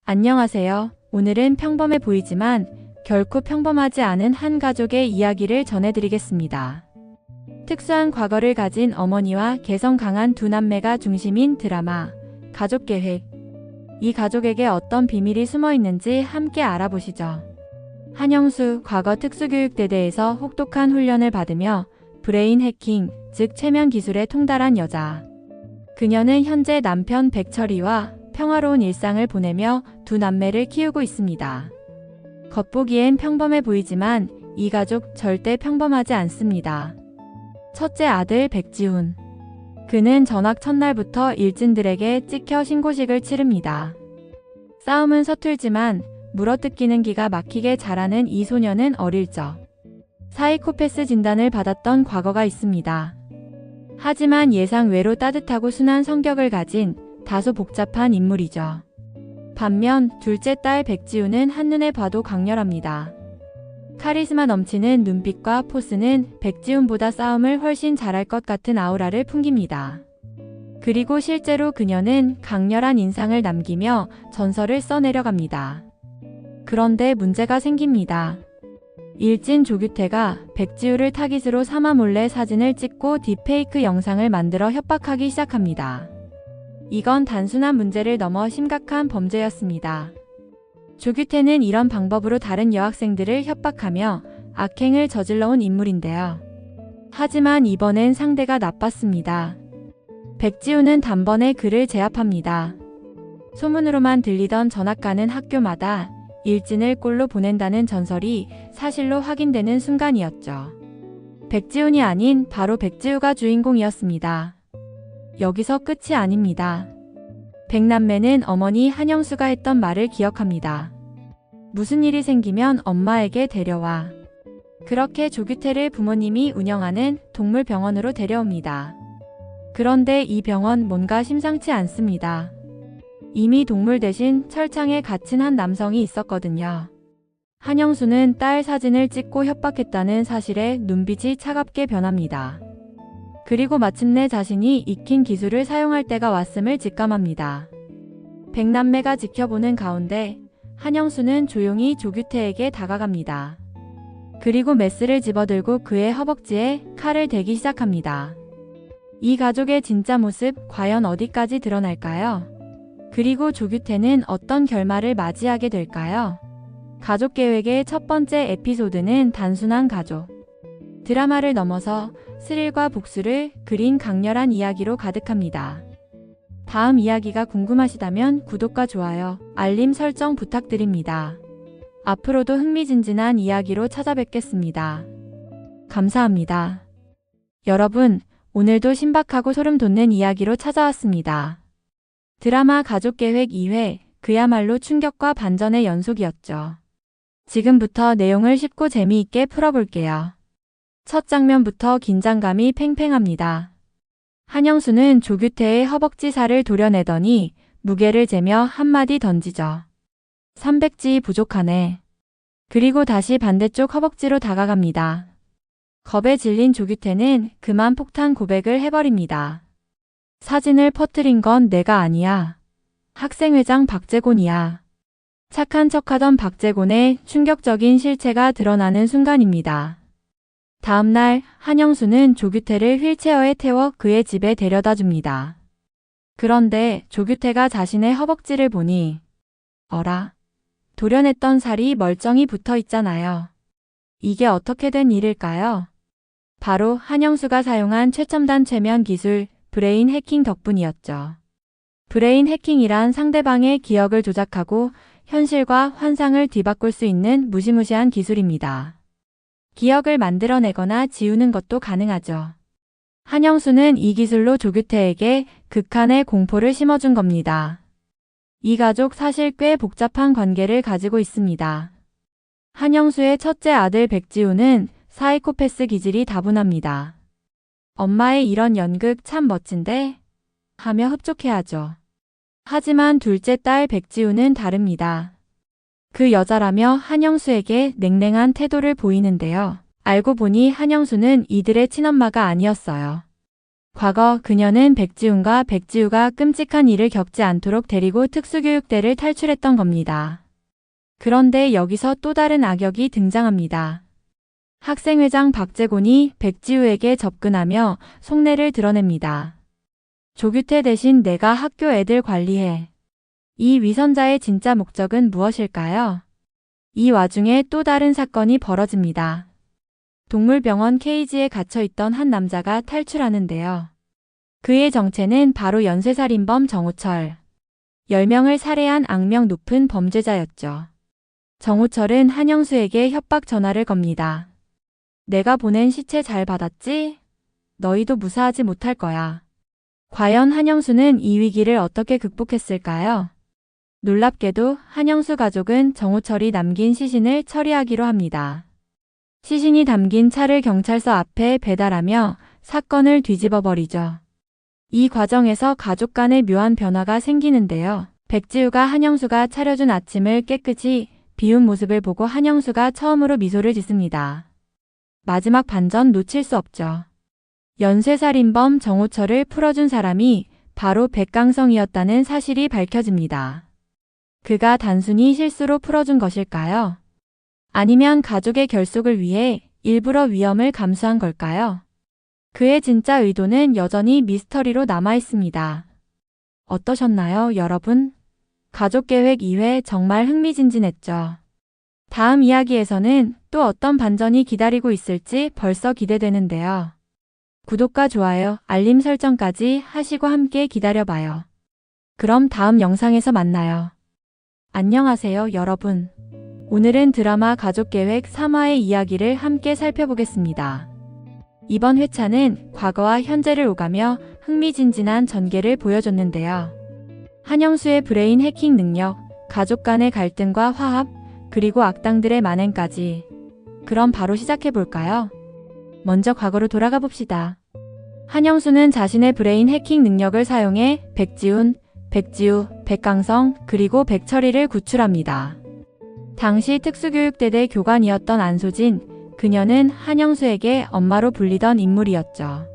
안녕하세요. 오늘은 평범해 보이지만 결코 평범하지 않은 한 가족의 이야기를 전해드리겠습니다. 특수한 과거를 가진 어머니와 개성 강한 두 남매가 중심인 드라마 가족계획. 이 가족에게 어떤 비밀이 숨어 있는지 함께 알아보시죠. 한영수 과거 특수교육대대에서 혹독한 훈련을 받으며 브레인 해킹, 즉 최면 기술에 통달한 여자. 그녀는 현재 남편 백철이와 평화로운 일상을 보내며 두 남매를 키우고 있습니다. 겉보기엔 평범해 보이지만 이 가족 절대 평범하지 않습니다. 첫째 아들 백지훈. 그는 전학 첫날부터 일진들에게 찍혀 신고식을 치릅니다. 싸움은 서툴지만 물어뜯기는 기가 막히게 잘하는 이 소녀는 어릴 적 사이코패스 진단을 받았던 과거가 있습니다. 하지만 예상 외로 따뜻하고 순한 성격을 가진 다소 복잡한 인물이죠. 반면 둘째 딸 백지우는 한눈에 봐도 강렬합니다. 카리스마 넘치는 눈빛과 포스는 백지훈보다 싸움을 훨씬 잘할 것 같은 아우라를 풍깁니다. 그리고 실제로 그녀는 강렬한 인상을 남기며 전설을 써내려갑니다. 그런데 문제가 생깁니다. 일진 조규태가 백지우를 타깃으로 삼아 몰래 사진을 찍고 딥페이크 영상을 만들어 협박하기 시작합니다. 이건 단순한 문제를 넘어 심각한 범죄였습니다. 조규태는 이런 방법으로 다른 여학생들을 협박하며 악행을 저질러온 인물인데요. 하지만 이번엔 상대가 나빴습니다. 백지우는 단번에 그를 제압합니다. 소문으로만 들리던 전학 가는 학교마다 일진을 꼴로 보낸다는 전설이 사실로 확인되는 순간이었죠. 백지훈이 아닌 바로 백지우가 주인공이었습니다. 여기서 끝이 아닙니다. 백남매는 어머니 한영수가 했던 말을 기억합니다. 무슨 일이 생기면 엄마에게 데려와. 그렇게 조규태를 부모님이 운영하는 동물병원으로 데려옵니다. 그런데 이 병원 뭔가 심상치 않습니다. 이미 동물 대신 철창에 갇힌 한 남성이 있었거든요. 한영수는 딸 사진을 찍고 협박했다는 사실에 눈빛이 차갑게 변합니다. 그리고 마침내 자신이 익힌 기술을 사용할 때가 왔음을 직감합니다. 백남매가 지켜보는 가운데 한영수는 조용히 조규태에게 다가갑니다. 그리고 메스를 집어들고 그의 허벅지에 칼을 대기 시작합니다. 이 가족의 진짜 모습 과연 어디까지 드러날까요? 그리고 조규태는 어떤 결말을 맞이하게 될까요? 가족계획의 첫 번째 에피소드는 단순한 가족 드라마를 넘어서 스릴과 복수를 그린 강렬한 이야기로 가득합니다. 다음 이야기가 궁금하시다면 구독과 좋아요, 알림 설정 부탁드립니다. 앞으로도 흥미진진한 이야기로 찾아뵙겠습니다. 감사합니다. 여러분, 오늘도 신박하고 소름 돋는 이야기로 찾아왔습니다. 드라마 가족계획 2회, 그야말로 충격과 반전의 연속이었죠. 지금부터 내용을 쉽고 재미있게 풀어볼게요. 첫 장면부터 긴장감이 팽팽합니다. 한영수는 조규태의 허벅지 살을 도려내더니 무게를 재며 한마디 던지죠. 300지 부족하네. 그리고 다시 반대쪽 허벅지로 다가갑니다. 겁에 질린 조규태는 그만 폭탄 고백을 해버립니다. 사진을 퍼뜨린 건 내가 아니야. 학생회장 박재곤이야. 착한 척하던 박재곤의 충격적인 실체가 드러나는 순간입니다. 다음날 한영수는 조규태를 휠체어에 태워 그의 집에 데려다 줍니다. 그런데 조규태가 자신의 허벅지를 보니 어라? 도려냈던 살이 멀쩡히 붙어 있잖아요. 이게 어떻게 된 일일까요? 바로 한영수가 사용한 최첨단 최면 기술 브레인 해킹 덕분이었죠. 브레인 해킹이란 상대방의 기억을 조작하고 현실과 환상을 뒤바꿀 수 있는 무시무시한 기술입니다. 기억을 만들어내거나 지우는 것도 가능하죠. 한영수는 이 기술로 조규태에게 극한의 공포를 심어준 겁니다. 이 가족 사실 꽤 복잡한 관계를 가지고 있습니다. 한영수의 첫째 아들 백지우는 사이코패스 기질이 다분합니다. 엄마의 이런 연극 참 멋진데? 하며 흡족해하죠. 하지만 둘째 딸 백지우는 다릅니다. 그 여자라며 한영수에게 냉랭한 태도를 보이는데요. 알고 보니 한영수는 이들의 친엄마가 아니었어요. 과거 그녀는 백지훈과 백지우가 끔찍한 일을 겪지 않도록 데리고 특수교육대를 탈출했던 겁니다. 그런데 여기서 또 다른 악역이 등장합니다. 학생회장 박재곤이 백지우에게 접근하며 속내를 드러냅니다. 조규태 대신 내가 학교 애들 관리해. 이 위선자의 진짜 목적은 무엇일까요? 이 와중에 또 다른 사건이 벌어집니다. 동물병원 케이지에 갇혀있던 한 남자가 탈출하는데요. 그의 정체는 바로 연쇄살인범 정우철. 10명을 살해한 악명 높은 범죄자였죠. 정우철은 한영수에게 협박 전화를 겁니다. 내가 보낸 시체 잘 받았지? 너희도 무사하지 못할 거야. 과연 한영수는 이 위기를 어떻게 극복했을까요? 놀랍게도 한영수 가족은 정우철이 남긴 시신을 처리하기로 합니다. 시신이 담긴 차를 경찰서 앞에 배달하며 사건을 뒤집어 버리죠. 이 과정에서 가족 간의 묘한 변화가 생기는데요. 백지우가 한영수가 차려준 아침을 깨끗이 비운 모습을 보고 한영수가 처음으로 미소를 짓습니다. 마지막 반전 놓칠 수 없죠. 연쇄살인범 정우철을 풀어준 사람이 바로 백강성이었다는 사실이 밝혀집니다. 그가 단순히 실수로 풀어준 것일까요? 아니면 가족의 결속을 위해 일부러 위험을 감수한 걸까요? 그의 진짜 의도는 여전히 미스터리로 남아 있습니다. 어떠셨나요, 여러분? 가족계획 2회 정말 흥미진진했죠. 다음 이야기에서는 또 어떤 반전이 기다리고 있을지 벌써 기대되는데요. 구독과 좋아요, 알림 설정까지 하시고 함께 기다려봐요. 그럼 다음 영상에서 만나요. 안녕하세요, 여러분. 오늘은 드라마 가족계획 3화의 이야기를 함께 살펴보겠습니다. 이번 회차는 과거와 현재를 오가며 흥미진진한 전개를 보여줬는데요. 한영수의 브레인 해킹 능력, 가족 간의 갈등과 화합, 그리고 악당들의 만행까지. 그럼 바로 시작해볼까요? 먼저 과거로 돌아가 봅시다. 한영수는 자신의 브레인 해킹 능력을 사용해 백지훈, 백지우, 백강성, 그리고 백철이를 구출합니다. 당시 특수교육대대 교관이었던 안소진, 그녀는 한영수에게 엄마로 불리던 인물이었죠.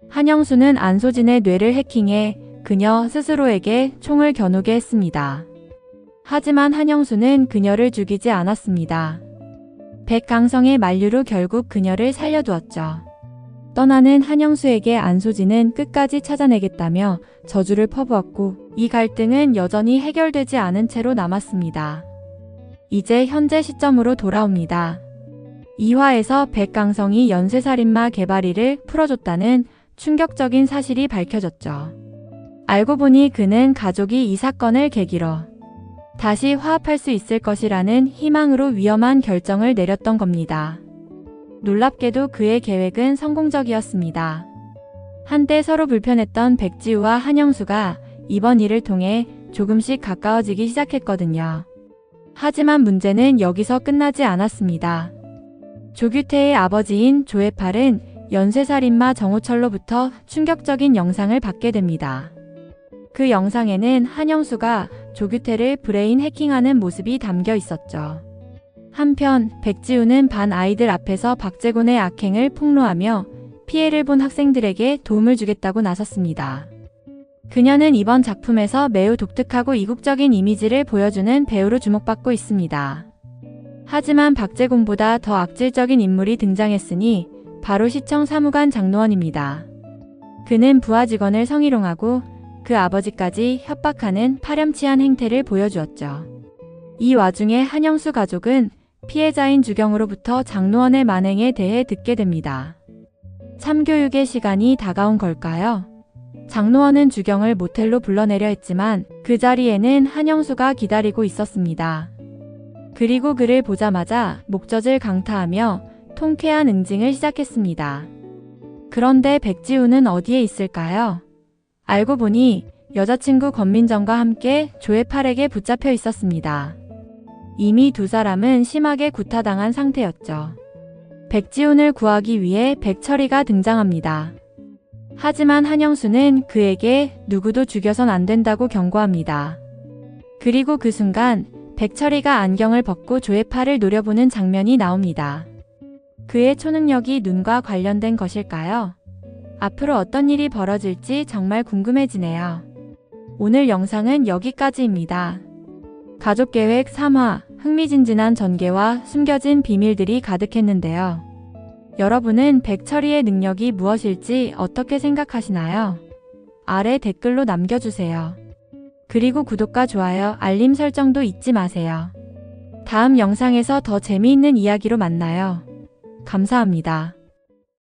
한영수는 안소진의 뇌를 해킹해 그녀 스스로에게 총을 겨누게 했습니다. 하지만 한영수는 그녀를 죽이지 않았습니다. 백강성의 만류로 결국 그녀를 살려두었죠. 떠나는 한영수에게 안소진은 끝까지 찾아내겠다며 저주를 퍼부었고 이 갈등은 여전히 해결되지 않은 채로 남았습니다. 이제 현재 시점으로 돌아옵니다. 2화에서 백강성이 연쇄살인마 개발이를 풀어줬다는 충격적인 사실이 밝혀졌죠. 알고 보니 그는 가족이 이 사건을 계기로 다시 화합할 수 있을 것이라는 희망으로 위험한 결정을 내렸던 겁니다. 놀랍게도 그의 계획은 성공적이었습니다. 한때 서로 불편했던 백지우와 한영수가 이번 일을 통해 조금씩 가까워지기 시작했거든요. 하지만 문제는 여기서 끝나지 않았습니다. 조규태의 아버지인 조혜팔은 연쇄살인마 정우철로부터 충격적인 영상을 받게 됩니다. 그 영상에는 한영수가 조규태를 브레인 해킹하는 모습이 담겨 있었죠. 한편 백지우는 반 아이들 앞에서 박재곤의 악행을 폭로하며 피해를 본 학생들에게 도움을 주겠다고 나섰습니다. 그녀는 이번 작품에서 매우 독특하고 이국적인 이미지를 보여주는 배우로 주목받고 있습니다. 하지만 박재곤보다 더 악질적인 인물이 등장했으니 바로 시청 사무관 장노원입니다. 그는 부하 직원을 성희롱하고 그 아버지까지 협박하는 파렴치한 행태를 보여주었죠. 이 와중에 한영수 가족은 피해자인 주경으로부터 장노원의 만행에 대해 듣게 됩니다. 참교육의 시간이 다가온 걸까요? 장노원은 주경을 모텔로 불러내려 했지만 그 자리에는 한영수가 기다리고 있었습니다. 그리고 그를 보자마자 목젖을 강타하며 통쾌한 응징을 시작했습니다. 그런데 백지우는 어디에 있을까요? 알고 보니 여자친구 권민정과 함께 조혜팔에게 붙잡혀 있었습니다. 이미 두 사람은 심하게 구타당한 상태였죠. 백지훈을 구하기 위해 백철이가 등장합니다. 하지만 한영수는 그에게 누구도 죽여선 안 된다고 경고합니다. 그리고 그 순간 백철이가 안경을 벗고 조혜팔을 노려보는 장면이 나옵니다. 그의 초능력이 눈과 관련된 것일까요? 앞으로 어떤 일이 벌어질지 정말 궁금해지네요. 오늘 영상은 여기까지입니다. 가족계획 3화, 흥미진진한 전개와 숨겨진 비밀들이 가득했는데요. 여러분은 백철이의 능력이 무엇일지 어떻게 생각하시나요? 아래 댓글로 남겨주세요. 그리고 구독과 좋아요, 알림 설정도 잊지 마세요. 다음 영상에서 더 재미있는 이야기로 만나요. 감사합니다.